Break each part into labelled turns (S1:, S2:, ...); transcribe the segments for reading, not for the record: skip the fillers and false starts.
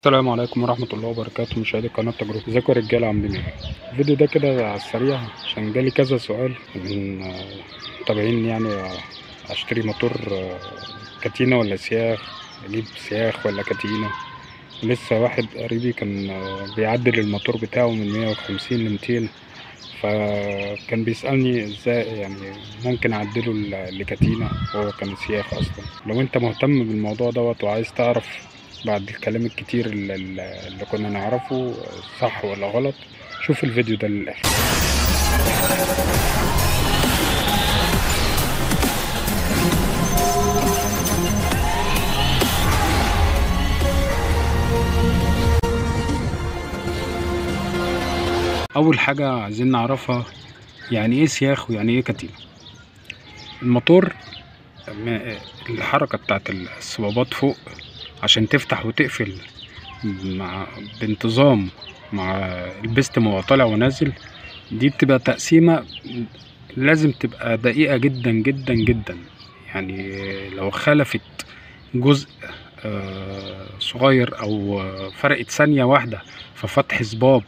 S1: السلام عليكم ورحمة الله وبركاته، مشاهدي قناة تجربة. ازيكم يا رجالة، عاملين ايه؟ الفيديو ده كده على السريع عشان جالي كذا سؤال من متابعين، يعني اشتري موتور كاتينا ولا سياخ، اجيب سياخ ولا كاتينا. لسه واحد قريبي كان بيعدل الموتور بتاعه من 150 ل200، فكان بيسألني ازاي يعني ممكن اعدله لكاتينا وهو كان سياخ اصلا. لو انت مهتم بالموضوع دوت وعايز تعرف بعد الكلام الكتير اللي كنا نعرفه صح ولا غلط، شوف الفيديو ده للآخر. أول حاجة عايزين نعرفها يعني إيه سياخ ويعني إيه كتينة. الموتور الحركة بتاعت الصبابات فوق عشان تفتح وتقفل بانتظام مع البستم وهو طالع ونازل، دي بتبقى تقسيمة لازم تبقى دقيقة جدا جدا جدا. يعني لو خلفت جزء صغير او فرقت ثانية واحدة في فتح صباب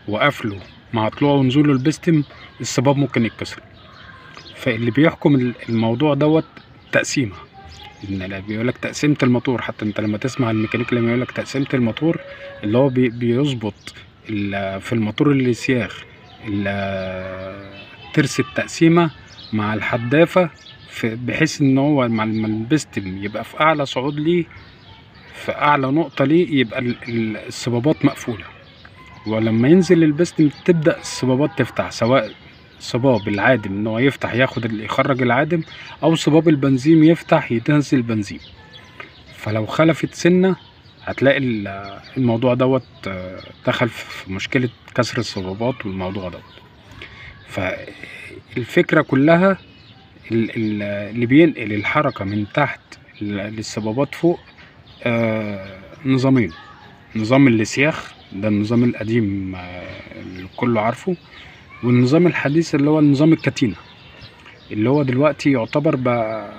S1: وقفله مع طلوع ونزول البستم، الصباب ممكن يتكسر. فاللي بيحكم الموضوع دوت تقسيمة، ان بيقولك تقسيمة الموتور. حتى انت لما تسمع الميكانيك لما يقولك تقسيمة الموتور، اللي هو بيظبط في الموتور اللي سياخ ترس التقسيمة مع الحدافة، بحيث ان هو مع البستم يبقى في اعلى صعود ليه، في اعلى نقطة ليه، يبقى الصبابات مقفولة. ولما ينزل البستم تبدأ الصبابات تفتح، سواء صباب العادم ان هو يفتح يخرج العادم، او صباب البنزين يفتح ينزل البنزين. فلو خلفت سنة هتلاقي الموضوع دوت دخل في مشكلة كسر الصبابات والموضوع دوت. فالفكرة كلها اللي بينقل الحركة من تحت للصبابات فوق نظامين: نظام السياخ ده النظام القديم اللي كله عارفه، والنظام الحديث اللي هو نظام الكاتينا، اللي هو دلوقتي يعتبر بقى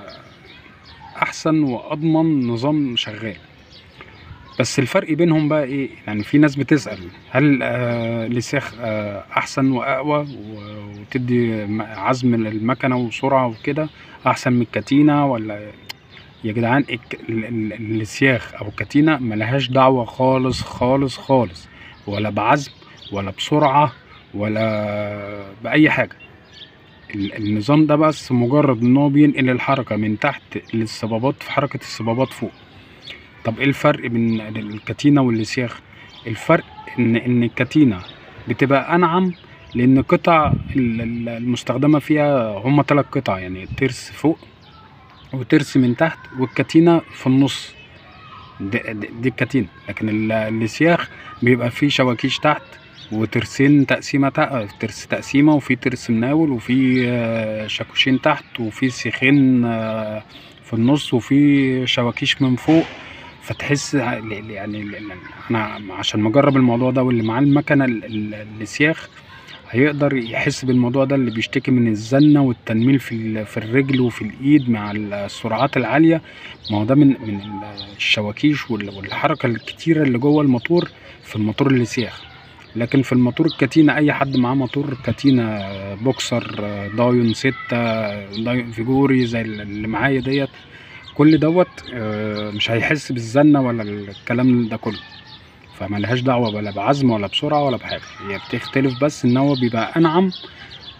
S1: احسن واضمن نظام شغال. بس الفرق بينهم بقى ايه؟ يعني في ناس بتسأل هل السياخ احسن واقوى وتدي عزم للمكنه وسرعه وكده احسن من الكاتينا، ولا؟ يا جدعان السياخ او الكاتينا ملهاش دعوه خالص خالص خالص، ولا بعزم ولا بسرعه ولا باي حاجه. النظام ده بس مجرد ان هو بينقل الحركه من تحت للصبابات في حركه الصبابات فوق. طب ايه الفرق بين الكاتينا والسياخ؟ الفرق ان الكاتينا بتبقى انعم، لان قطع المستخدمه فيها هما 3 قطع، يعني ترس فوق وترس من تحت والكاتينا في النص. دي الكاتينا. لكن السياخ بيبقى فيه شواكيش تحت وترسين تقسيمه، ترس تقسيمه، وفي ترس مناول، وفي شاكوشين تحت، وفي سيخين في النص، وفي شواكيش من فوق. فتحس يعني انا عشان مجرب الموضوع ده، واللي معاه المكنه السياخ هيقدر يحس بالموضوع ده، اللي بيشتكي من الزنه والتنميل في الرجل وفي الايد مع السرعات العاليه. ما هو ده من الشواكيش والحركه الكتيره اللي جوه الموتور في الموتور السياخ. لكن في الموتور الكاتينا، اي حد معاه موتور كاتينا بوكسر دايون 6 دايون فيجوري زي اللي معايا ديت، كل دوت مش هيحس بالزنه ولا الكلام ده كله. فملهاش دعوه ولا بعزم ولا بسرعه ولا بحاجه، هي بتختلف بس ان هو بيبقى انعم،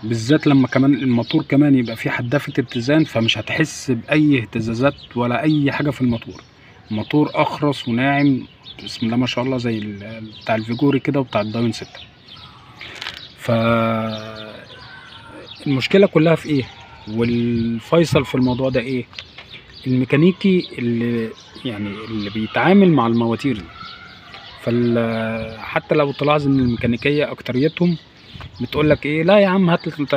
S1: بالذات لما كمان الموتور كمان يبقى فيه حدافه اتزان، فمش هتحس باي اهتزازات ولا اي حاجه في الموتور. الموتور اخرس وناعم بسم الله ما شاء الله، زي بتاع الفيجوري كده وبتاع الدايون 6. فالمشكله كلها في ايه؟ والفيصل في الموضوع ده ايه؟ الميكانيكي اللي بيتعامل مع المواتير دي. حتى لو تلاحظ ان الميكانيكيه اكتريتهم بتقولك ايه، لا يا عم هات انت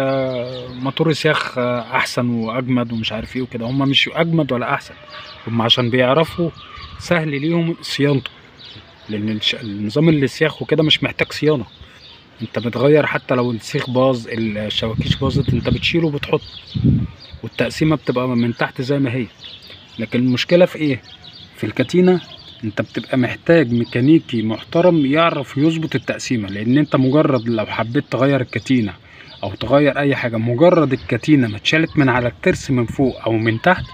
S1: موتور سياخ احسن واجمد ومش عارف ايه وكده. هم مش اجمد ولا احسن، هم عشان بيعرفوا سهل ليهم صيانته، لان النظام السياخ وكده مش محتاج صيانه. انت بتغير حتى لو السيخ باظ، الشواكيش باظت، انت بتشيله وبتحط، والتقسيمه بتبقى من تحت زي ما هي. لكن المشكله في ايه؟ في الكاتينا انت بتبقى محتاج ميكانيكي محترم يعرف يظبط التقسيمه، لان انت مجرد لو حبيت تغير الكتينه او تغير اي حاجه، مجرد الكتينه ما اتشالت من على الترس من فوق او من تحت،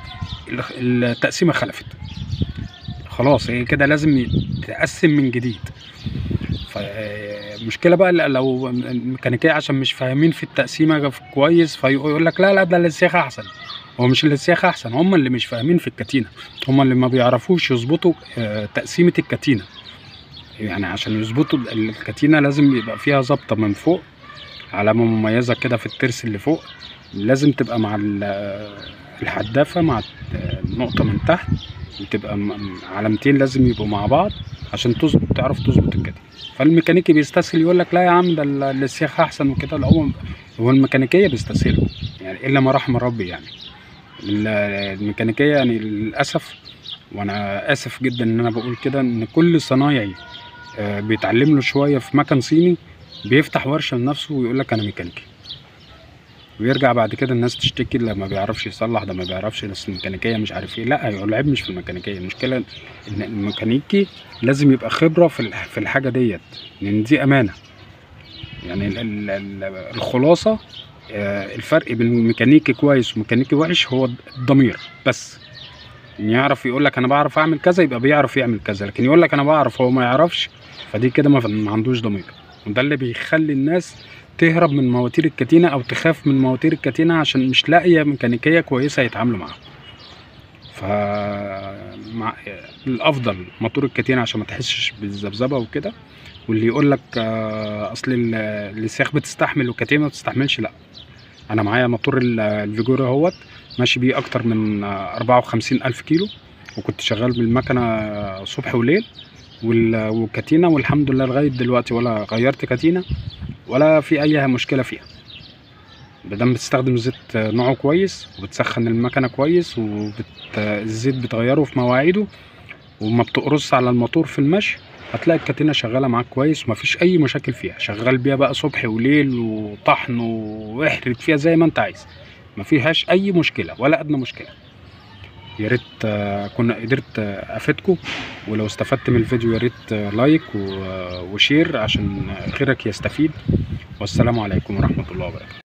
S1: التقسيمه خلفت خلاص، هي كده لازم تقسم من جديد. فالمشكله بقى لو الميكانيكيه عشان مش فاهمين في التقسيمه كويس، فيقول لك لا ده السياخه احسن. هو مش السياخه احسن، هم اللي مش فاهمين في الكتينه، هم اللي ما بيعرفوش يظبطوا تقسيمه الكتينه. يعني عشان يظبطوا الكتينه لازم يبقى فيها ظبطه من فوق، علامه مميزه كده في الترس اللي فوق، لازم تبقى مع الحدافه مع النقطه من تحت، بتبقى علامتين لازم يبقوا مع بعض عشان تعرف تظبط الكتينه. فالميكانيكي بيستسهل يقول لك لا يا عم ده السياخه احسن وكده. لا، هو الميكانيكيه بيستسهلوا يعني، الا ما رحم ربي يعني. الميكانيكيه يعني للاسف، وانا اسف جدا ان انا بقول كده، ان كل صنايعي بيتعلم له شويه في مكن صيني بيفتح ورشه لنفسه ويقول لك انا ميكانيكي، ويرجع بعد كده الناس تشتكي اللي ما بيعرفش يصلح، ده ما بيعرفش، بس الميكانيكيه مش عارف ايه. لا، هو العيب مش في الميكانيكيه، المشكله ان الميكانيكي لازم يبقى خبره في الحاجه ديت، لان دي امانه. يعني الخلاصه الفرق بين ميكانيكي كويس وميكانيكي وحش هو الضمير بس. ان يعرف يقول لك انا بعرف اعمل كذا يبقى بيعرف يعمل كذا، لكن يقول لك انا بعرف هو ما يعرفش، فدي كده ما عندوش ضمير. وده اللي بيخلي الناس تهرب من مواتير الكتينه او تخاف من مواتير الكتينه عشان مش لاقيه ميكانيكيه كويسه يتعاملوا معاها. الافضل موتور الكتينه عشان ما تحسش بالذبذبه وكده. واللي يقول لك اصل السياخ بتستحمل والكتينه ما بتستحملش، لا، انا معايا موتور الفيجورا اهوت ماشي بيه اكتر من 54,000 كيلو، وكنت شغال بالمكنه صبح وليل والكتينه، والحمد لله لغايه دلوقتي ولا غيرت كتينه ولا في اي مشكله فيها. بدام بتستخدم زيت نوعه كويس وبتسخن المكنه كويس الزيت بتغيره في مواعيده وما بتقرص على الموتور في المشي، هتلاقي الكتينه شغاله معاك كويس ومفيش اي مشاكل فيها. شغال بيها بقى صبح وليل وطحن واحرق فيها زي ما انت عايز، ما فيهاش اي مشكله ولا ادنى مشكله. يا ريت كنا قدرت افيدكم، ولو استفدت من الفيديو يا ريت لايك وشير عشان غيرك يستفيد. والسلام عليكم ورحمه الله وبركاته.